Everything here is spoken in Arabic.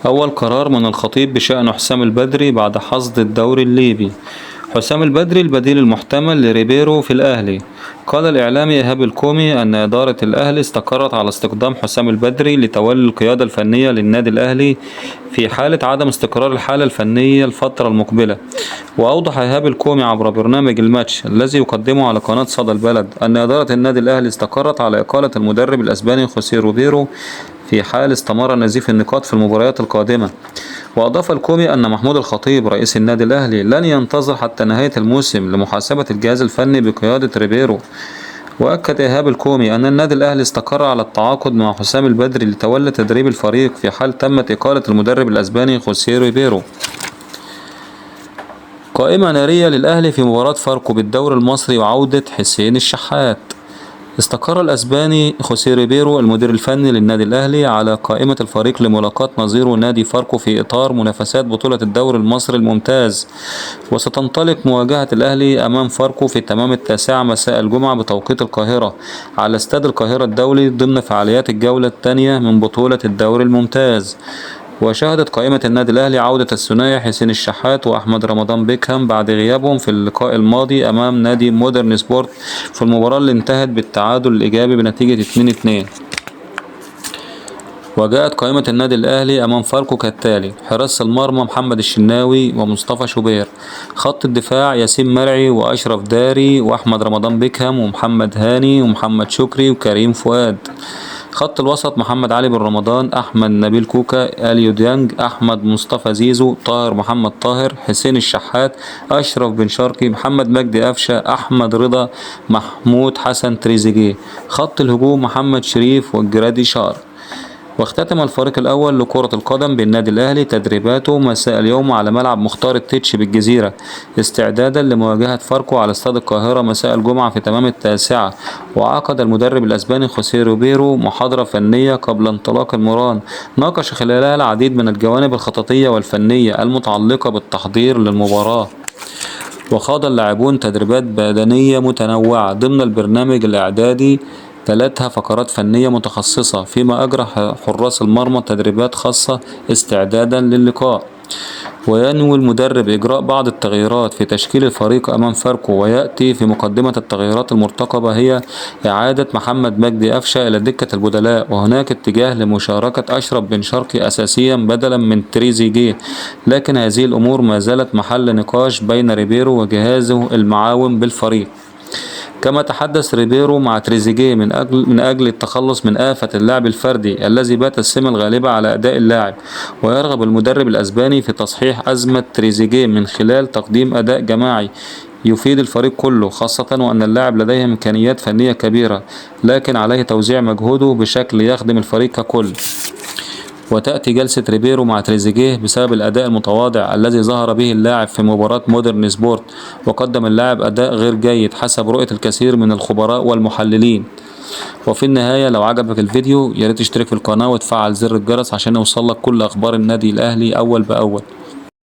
أول قرار من الخطيب بشأن حسام البدري بعد حصد الدوري الليبي. حسام البدري البديل المحتمل لريبيرو في الأهلي. قال الإعلامي إيهاب الكومي أن إدارة الأهلي استقرت على استخدام حسام البدري لتولي القيادة الفنية للنادي الأهلي في حالة عدم استقرار الحالة الفنية الفترة المقبلة. وأوضح إيهاب الكومي عبر برنامج الماتش الذي يقدمه على قناة صدى البلد أن إدارة النادي الأهلي استقرت على إقالة المدرب الأسباني خوسيه روبيرو في حال استمر نزيف النقاط في المباريات القادمة. وأضاف الكومي أن محمود الخطيب رئيس النادي الأهلي لن ينتظر حتى نهاية الموسم لمحاسبة الجهاز الفني بقيادة ريبيرو. وأكد إيهاب الكومي أن النادي الأهلي استقر على التعاقد مع حسام البدري لتولي تدريب الفريق في حال تمت إقالة المدرب الأسباني خوسيه روبيرو. قائمة نارية للأهلي في مباراة فاركو بالدوري المصري وعودة حسين الشحات. استقر الأسباني خوسيه ريبيرو المدير الفني للنادي الأهلي على قائمة الفريق لملاقاة نظيره نادي فاركو في إطار منافسات بطولة الدوري المصري الممتاز. وستنطلق مواجهة الأهلي أمام فاركو في تمام 9 مساء الجمعة بتوقيت القاهرة على استاد القاهرة الدولي ضمن فعاليات الجولة الثانية من بطولة الدوري الممتاز. وشهدت قائمة النادي الأهلي عودة الثنائي حسين الشحات وأحمد رمضان بيكهام بعد غيابهم في اللقاء الماضي أمام نادي مودرن سبورت في المباراة اللي انتهت بالتعادل الإيجابي بنتيجة 2-2. وجاءت قائمة النادي الأهلي أمام فاركو كالتالي: حراس المرمى محمد الشناوي ومصطفى شوبير. خط الدفاع ياسين مرعي وأشرف داري وأحمد رمضان بيكهام ومحمد هاني ومحمد شكري وكريم فؤاد. خط الوسط محمد علي بن رمضان، أحمد نبيل كوكا، أليو ديانج، أحمد مصطفى زيزو، طاهر محمد طاهر، حسين الشحات، أشرف بن شرقي، محمد مجدي قفشة، أحمد رضا، محمود حسن تريزيجيه. خط الهجوم محمد شريف والجرادي شار. واختتم الفريق الأول لكرة القدم بالنادي الأهلي تدريباته مساء اليوم على ملعب مختار التتش بالجزيرة استعدادا لمواجهة فاركو على استاد القاهرة مساء الجمعة في تمام 9. وعقد المدرب الأسباني خوسيه روبيرو محاضرة فنية قبل انطلاق المران ناقش خلالها العديد من الجوانب الخططية والفنية المتعلقة بالتحضير للمباراة. وخاض اللاعبون تدريبات بدنية متنوعة ضمن البرنامج الإعدادي تلتها فقرات فنية متخصصة، فيما أجرى حراس المرمى تدريبات خاصة استعدادا للقاء. وينوي المدرب إجراء بعض التغييرات في تشكيل الفريق أمام فاركو، ويأتي في مقدمة التغييرات المرتقبة هي إعادة محمد مجدي قفشة إلى دكة البدلاء، وهناك اتجاه لمشاركة أشرف بن شرقي أساسيا بدلا من تريزيجيه. لكن هذه الأمور ما زالت محل نقاش بين ريبيرو وجهازه المعاون بالفريق. كما تحدث ريبيرو مع تريزيجيه من أجل التخلص من آفة اللعب الفردي الذي بات السمة الغالبة على أداء اللاعب. ويرغب المدرب الأسباني في تصحيح أزمة تريزيجيه من خلال تقديم أداء جماعي يفيد الفريق كله، خاصة وأن اللاعب لديه إمكانيات فنية كبيرة، لكن عليه توزيع مجهوده بشكل يخدم الفريق ككل. وتأتي جلسة ريبيرو مع تريزيجيه بسبب الأداء المتواضع الذي ظهر به اللاعب في مباراة مودرن سبورت، وقدم اللاعب أداء غير جيد حسب رؤية الكثير من الخبراء والمحللين. وفي النهاية لو عجبك الفيديو ياريت تشترك في القناة وتفعل زر الجرس عشان يوصلك كل أخبار النادي الأهلي أول بأول.